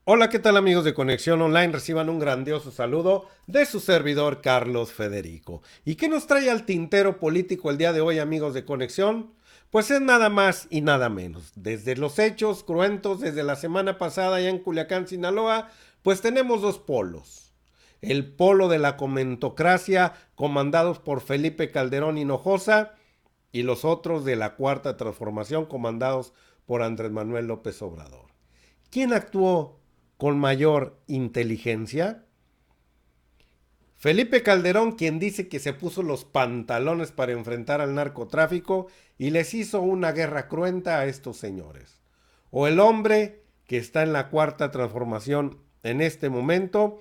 Hola, ¿qué tal amigos de Conexión Online? Reciban un grandioso saludo de su servidor Carlos Federico. ¿Y qué nos trae al tintero político el día de hoy, amigos de Conexión? Pues es nada más y nada menos. Desde los hechos cruentos desde la semana pasada allá en Culiacán, Sinaloa, pues tenemos dos polos. El polo de la comentocracia, comandados por Felipe Calderón Hinojosa, y los otros de la Cuarta Transformación, comandados por Andrés Manuel López Obrador. ¿Quién actuó con mayor inteligencia? Felipe Calderón, quien dice que se puso los pantalones para enfrentar al narcotráfico y les hizo una guerra cruenta a estos señores. O el hombre que está en la Cuarta Transformación en este momento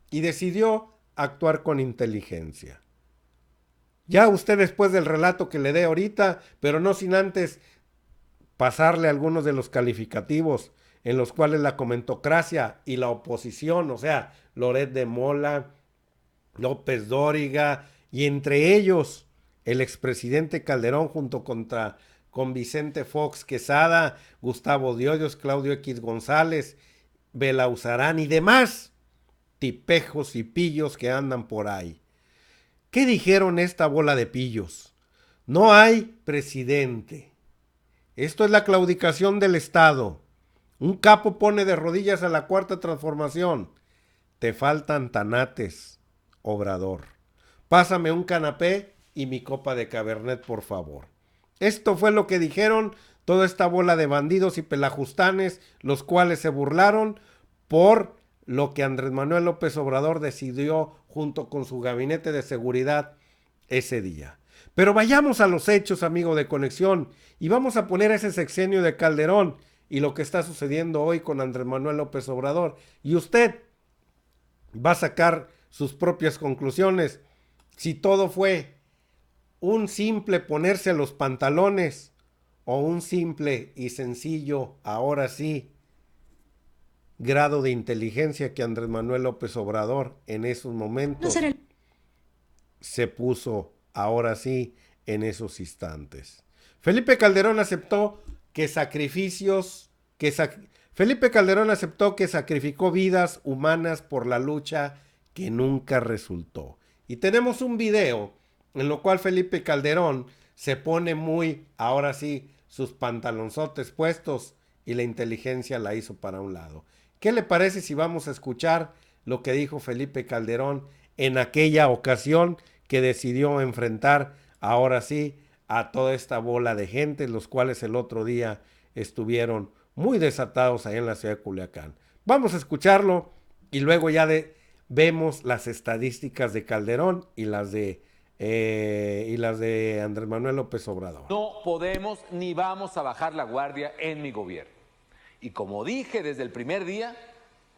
y decidió actuar con inteligencia. Ya usted, después del relato que le dé ahorita, pero no sin antes pasarle algunos de los calificativos en los cuales la comentocracia y la oposición, o sea, Loret de Mola, López Dóriga y entre ellos el expresidente Calderón con Vicente Fox Quesada, Gustavo de Hoyos, Claudio X González, Belauzarán y demás tipejos y pillos que andan por ahí. ¿Qué dijeron esta bola de pillos? No hay presidente. Esto es la claudicación del Estado. Un capo pone de rodillas a la Cuarta Transformación. Te faltan tanates, Obrador. Pásame un canapé y mi copa de Cabernet, por favor. Esto fue lo que dijeron toda esta bola de bandidos y pelajustanes, los cuales se burlaron por lo que Andrés Manuel López Obrador decidió junto con su gabinete de seguridad ese día. Pero vayamos a los hechos, amigo de Conexión, y vamos a poner ese sexenio de Calderón y lo que está sucediendo hoy con Andrés Manuel López Obrador. Y usted va a sacar sus propias conclusiones. Si todo fue un simple ponerse los pantalones o un simple y sencillo, ahora sí, grado de inteligencia que Andrés Manuel López Obrador en esos No momentos será se puso, ahora sí, en esos instantes. Felipe Calderón aceptó que sacrificios, que sac Felipe Calderón aceptó que sacrificó vidas humanas por la lucha que nunca resultó. Y tenemos un video en lo cual Felipe Calderón se pone muy, ahora sí, sus pantalonzotes puestos y la inteligencia la hizo para un lado. ¿Qué le parece si vamos a escuchar lo que dijo Felipe Calderón en aquella ocasión que decidió enfrentar, ahora sí, a toda esta bola de gente, los cuales el otro día estuvieron muy desatados ahí en la ciudad de Culiacán? Vamos a escucharlo y luego vemos las estadísticas de Calderón y las de Andrés Manuel López Obrador. No podemos ni vamos a bajar la guardia en mi gobierno. Y como dije desde el primer día,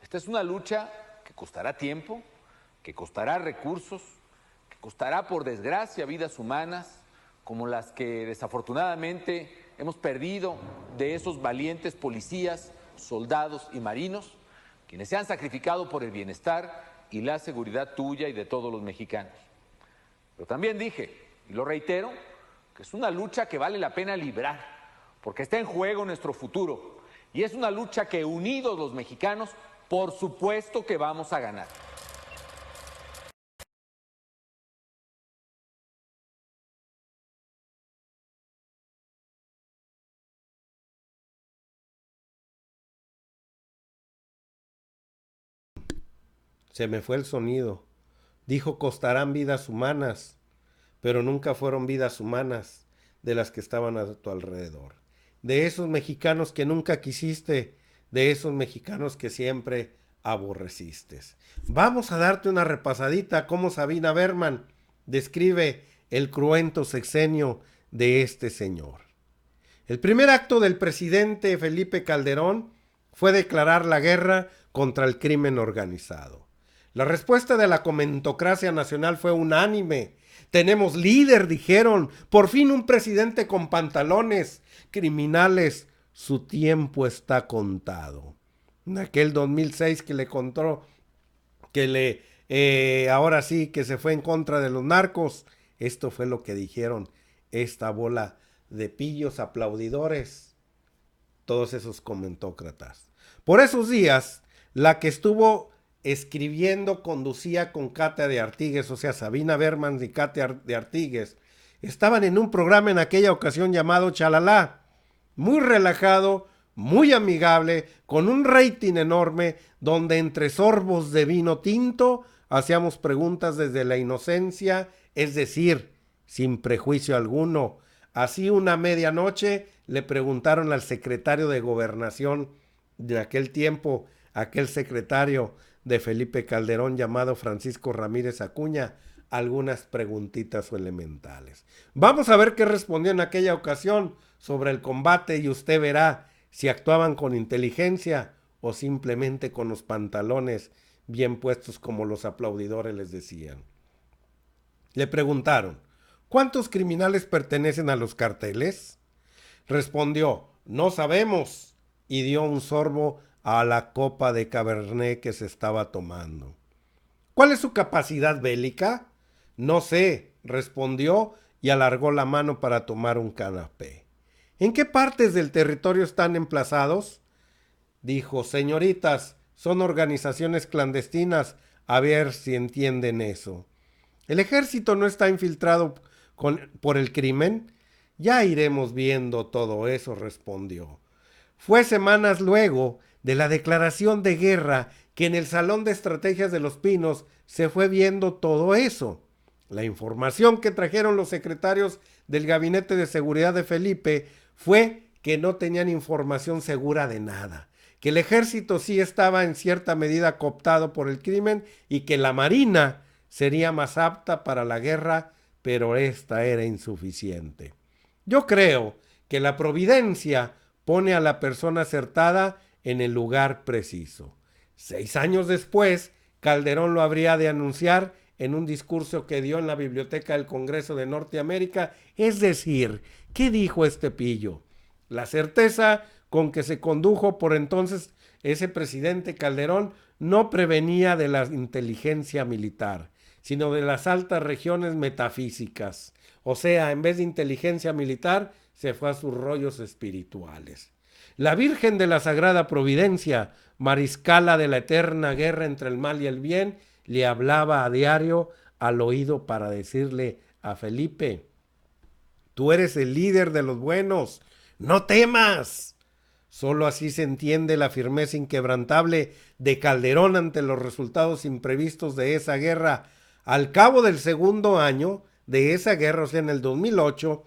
esta es una lucha que costará tiempo, que costará recursos, que costará, por desgracia, vidas humanas, como las que desafortunadamente hemos perdido de esos valientes policías, soldados y marinos, quienes se han sacrificado por el bienestar y la seguridad tuya y de todos los mexicanos. Pero también dije, y lo reitero, que es una lucha que vale la pena librar, porque está en juego nuestro futuro. Y es una lucha que, unidos los mexicanos, por supuesto que vamos a ganar. Se me fue el sonido. Dijo costarán vidas humanas, pero nunca fueron vidas humanas de las que estaban a tu alrededor. De esos mexicanos que nunca quisiste, de esos mexicanos que siempre aborreciste. Vamos a darte una repasadita a cómo Sabina Berman describe el cruento sexenio de este señor. El primer acto del presidente Felipe Calderón fue declarar la guerra contra el crimen organizado. La respuesta de la comentocracia nacional fue unánime. Tenemos líder, dijeron. Por fin un presidente con pantalones. Criminales, su tiempo está contado. En aquel 2006 que le contó, ahora sí, que se fue en contra de los narcos. Esto fue lo que dijeron esta bola de pillos aplaudidores, todos esos comentócratas. Por esos días, La que estuvo escribiendo, conducía con Katia de Artigues, o sea, Sabina Berman y Katia de Artigues, estaban en un programa en aquella ocasión llamado Chalala, muy relajado, muy amigable, con un rating enorme, donde entre sorbos de vino tinto hacíamos preguntas desde la inocencia, es decir, sin prejuicio alguno. Así una medianoche le preguntaron al secretario de Gobernación de aquel tiempo, aquel secretario de Felipe Calderón llamado Francisco Ramírez Acuña, algunas preguntitas o elementales. Vamos a ver qué respondió en aquella ocasión sobre el combate y usted verá si actuaban con inteligencia o simplemente con los pantalones bien puestos como los aplaudidores les decían. Le preguntaron, ¿cuántos criminales pertenecen a los carteles? Respondió, no sabemos, y dio un sorbo a la copa de Cabernet que se estaba tomando. ¿Cuál es su capacidad bélica? No sé, respondió y alargó la mano para tomar un canapé. ¿En qué partes del territorio están emplazados? Dijo, señoritas, son organizaciones clandestinas, a ver si entienden eso. ¿El ejército no está infiltrado por el crimen? Ya iremos viendo todo eso, respondió. Fue semanas luego de la declaración de guerra que en el Salón de Estrategias de los Pinos se fue viendo todo eso. La información que trajeron los secretarios del Gabinete de Seguridad de Felipe fue que no tenían información segura de nada, que el ejército sí estaba en cierta medida cooptado por el crimen y que la Marina sería más apta para la guerra, pero esta era insuficiente. Yo creo que la providencia pone a la persona acertada en el lugar preciso. 6 años después, Calderón lo habría de anunciar en un discurso que dio en la Biblioteca del Congreso de Norteamérica. Es decir, ¿qué dijo este pillo? La certeza con que se condujo por entonces ese presidente Calderón no prevenía de la inteligencia militar, sino de las altas regiones metafísicas. O sea, en vez de inteligencia militar, se fue a sus rollos espirituales. La Virgen de la Sagrada Providencia, mariscala de la eterna guerra entre el mal y el bien, le hablaba a diario al oído para decirle a Felipe, tú eres el líder de los buenos, no temas. Solo así se entiende la firmeza inquebrantable de Calderón ante los resultados imprevistos de esa guerra. Al cabo del segundo año de esa guerra, o sea, en el 2008,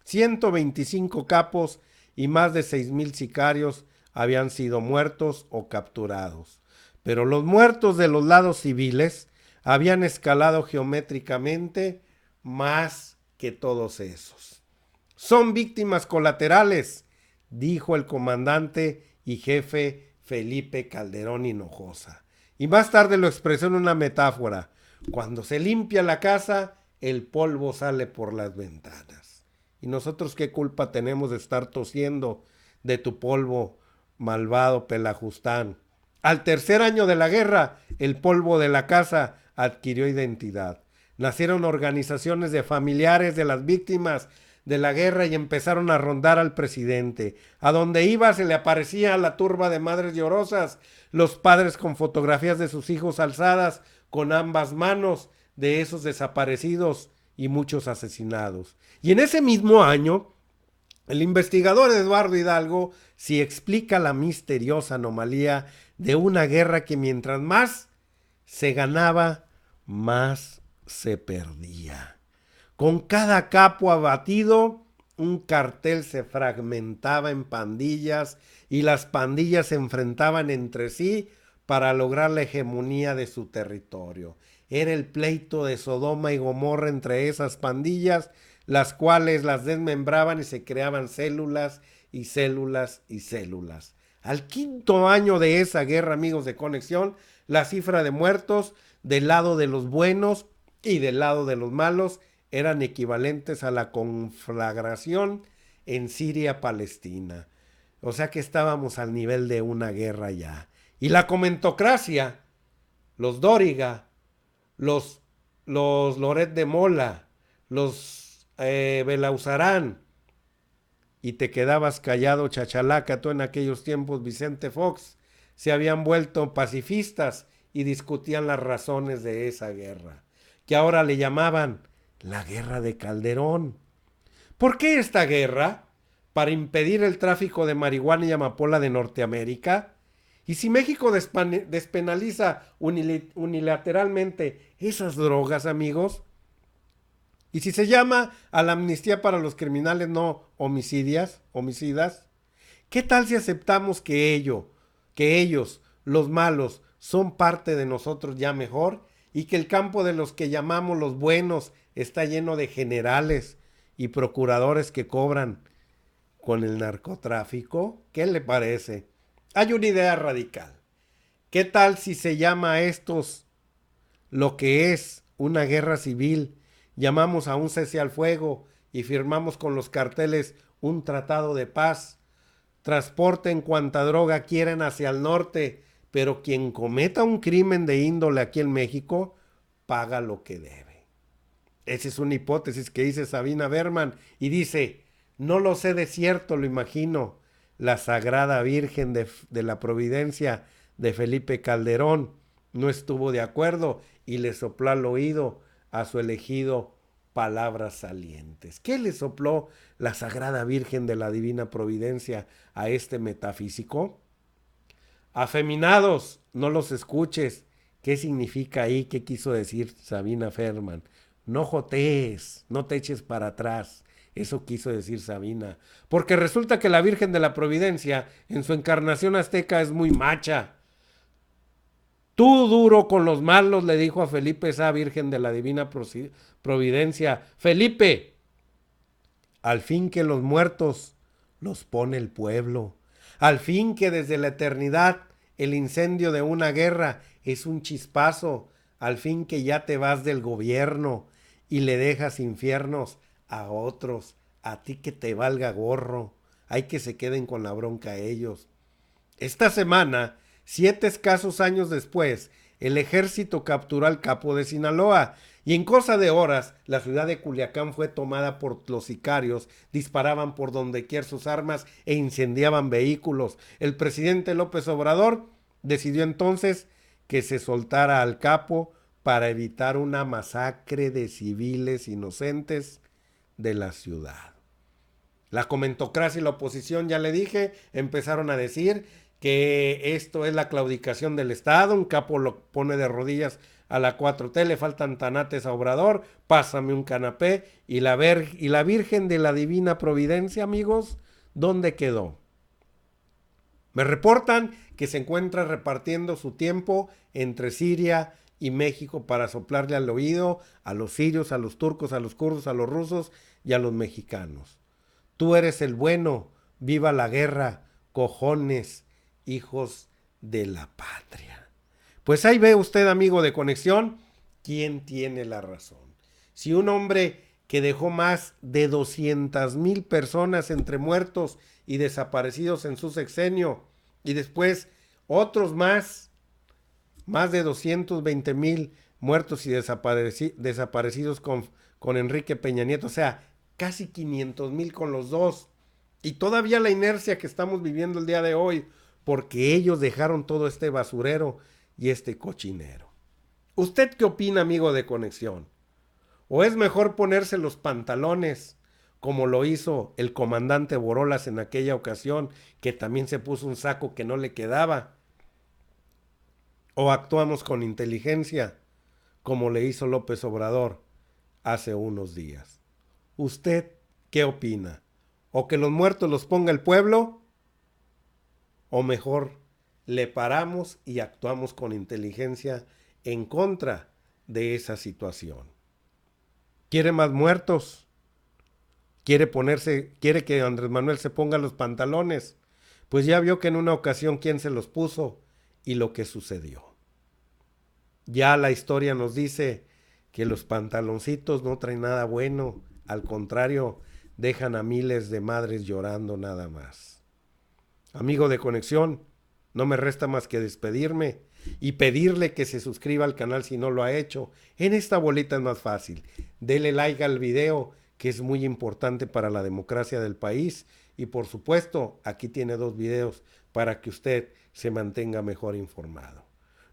125 capos y más de 6,000 sicarios habían sido muertos o capturados. Pero los muertos de los lados civiles habían escalado geométricamente más que todos esos. Son víctimas colaterales, dijo el comandante y jefe Felipe Calderón Hinojosa. Y más tarde lo expresó en una metáfora. Cuando se limpia la casa, el polvo sale por las ventanas. ¿Y nosotros qué culpa tenemos de estar tosiendo de tu polvo, malvado Pelajustán? Al tercer año de la guerra, el polvo de la casa adquirió identidad. Nacieron organizaciones de familiares de las víctimas de la guerra y empezaron a rondar al presidente. A donde iba se le aparecía a la turba de madres llorosas, los padres con fotografías de sus hijos alzadas con ambas manos de esos desaparecidos y muchos asesinados. Y en ese mismo año, el investigador Eduardo Hidalgo sí explica la misteriosa anomalía de una guerra que mientras más se ganaba, más se perdía. Con cada capo abatido, un cartel se fragmentaba en pandillas y las pandillas se enfrentaban entre sí para lograr la hegemonía de su territorio. Era el pleito de Sodoma y Gomorra entre esas pandillas, las cuales las desmembraban y se creaban células y células y células. Al quinto año de esa guerra, amigos de Conexión, la cifra de muertos del lado de los buenos y del lado de los malos eran equivalentes a la conflagración en Siria-Palestina. O sea que estábamos al nivel de una guerra ya. Y la comentocracia, los Dóriga, los Loret de Mola, los Belauzarán, y te quedabas callado, chachalaca, tú en aquellos tiempos, Vicente Fox, se habían vuelto pacifistas y discutían las razones de esa guerra, que ahora le llamaban la guerra de Calderón. ¿Por qué esta guerra? ¿Para impedir el tráfico de marihuana y amapola de Norteamérica? ¿Y si México despenaliza unilateralmente esas drogas, amigos? ¿Y si se llama a la amnistía para los criminales no homicidas? ¿Qué tal si aceptamos que ellos, los malos, son parte de nosotros ya mejor y que el campo de los que llamamos los buenos está lleno de generales y procuradores que cobran con el narcotráfico? ¿Qué le parece? Hay una idea radical. ¿Qué tal si se llama a estos lo que es una guerra civil? Llamamos a un cese al fuego y firmamos con los carteles un tratado de paz. Transporten cuanta droga quieran hacia el norte, pero quien cometa un crimen de índole aquí en México paga lo que debe. Esa es una hipótesis que dice Sabina Berman y dice: no lo sé de cierto, lo imagino. La Sagrada Virgen de la Providencia de Felipe Calderón no estuvo de acuerdo y le sopló al oído a su elegido palabras salientes. ¿Qué le sopló la Sagrada Virgen de la Divina Providencia a este metafísico? Afeminados, no los escuches. ¿Qué significa ahí? ¿Qué quiso decir Sabina Berman? No jotees, no te eches para atrás. Eso quiso decir Sabina. Porque resulta que la Virgen de la Providencia, en su encarnación azteca, es muy macha. Tú duro con los malos, le dijo a Felipe esa Virgen de la Divina Providencia. Felipe, al fin que los muertos los pone el pueblo. Al fin que desde la eternidad el incendio de una guerra es un chispazo. Al fin que ya te vas del gobierno y le dejas infiernos a otros, a ti que te valga gorro, hay que se queden con la bronca ellos. Esta semana, 7 escasos años después, el ejército capturó al capo de Sinaloa y en cosa de horas la ciudad de Culiacán fue tomada por los sicarios, disparaban por dondequier sus armas e incendiaban vehículos. El presidente López Obrador decidió entonces que se soltara al capo para evitar una masacre de civiles inocentes de la ciudad. La comentocracia y la oposición, ya le dije, empezaron a decir que esto es la claudicación del Estado, un capo lo pone de rodillas a la 4T, le faltan tanates a Obrador, pásame un canapé, y la Virgen de la Divina Providencia, amigos, ¿dónde quedó? Me reportan que se encuentra repartiendo su tiempo entre Siria y México para soplarle al oído a los sirios, a los turcos, a los kurdos, a los rusos y a los mexicanos. Tú eres el bueno, viva la guerra, cojones, hijos de la patria. Pues ahí ve usted, amigo de Conexión, quién tiene la razón. Si un hombre que dejó más de 200,000 personas entre muertos y desaparecidos en su sexenio, y después otros más de 220,000 muertos y desaparecidos con Enrique Peña Nieto, o sea, casi 500,000 con los dos, y todavía la inercia que estamos viviendo el día de hoy, porque ellos dejaron todo este basurero y este cochinero. ¿Usted qué opina, amigo de Conexión? ¿O es mejor ponerse los pantalones, como lo hizo el comandante Borolas en aquella ocasión, que también se puso un saco que no le quedaba? ¿O actuamos con inteligencia, como le hizo López Obrador hace unos días? ¿Usted qué opina? ¿O que los muertos los ponga el pueblo? ¿O mejor le paramos y actuamos con inteligencia en contra de esa situación? ¿Quiere más muertos? ¿Quiere que Andrés Manuel se ponga los pantalones? Pues ya vio que en una ocasión quién se los puso y lo que sucedió. Ya la historia nos dice que los pantaloncitos no traen nada bueno, al contrario, dejan a miles de madres llorando nada más. Amigo de Conexión, no me resta más que despedirme y pedirle que se suscriba al canal si no lo ha hecho. En esta bolita es más fácil. Dele like al video, que es muy importante para la democracia del país. Y por supuesto, aquí tiene 2 videos para que usted se mantenga mejor informado.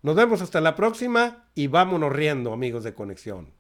Nos vemos hasta la próxima y vámonos riendo, amigos de Conexión.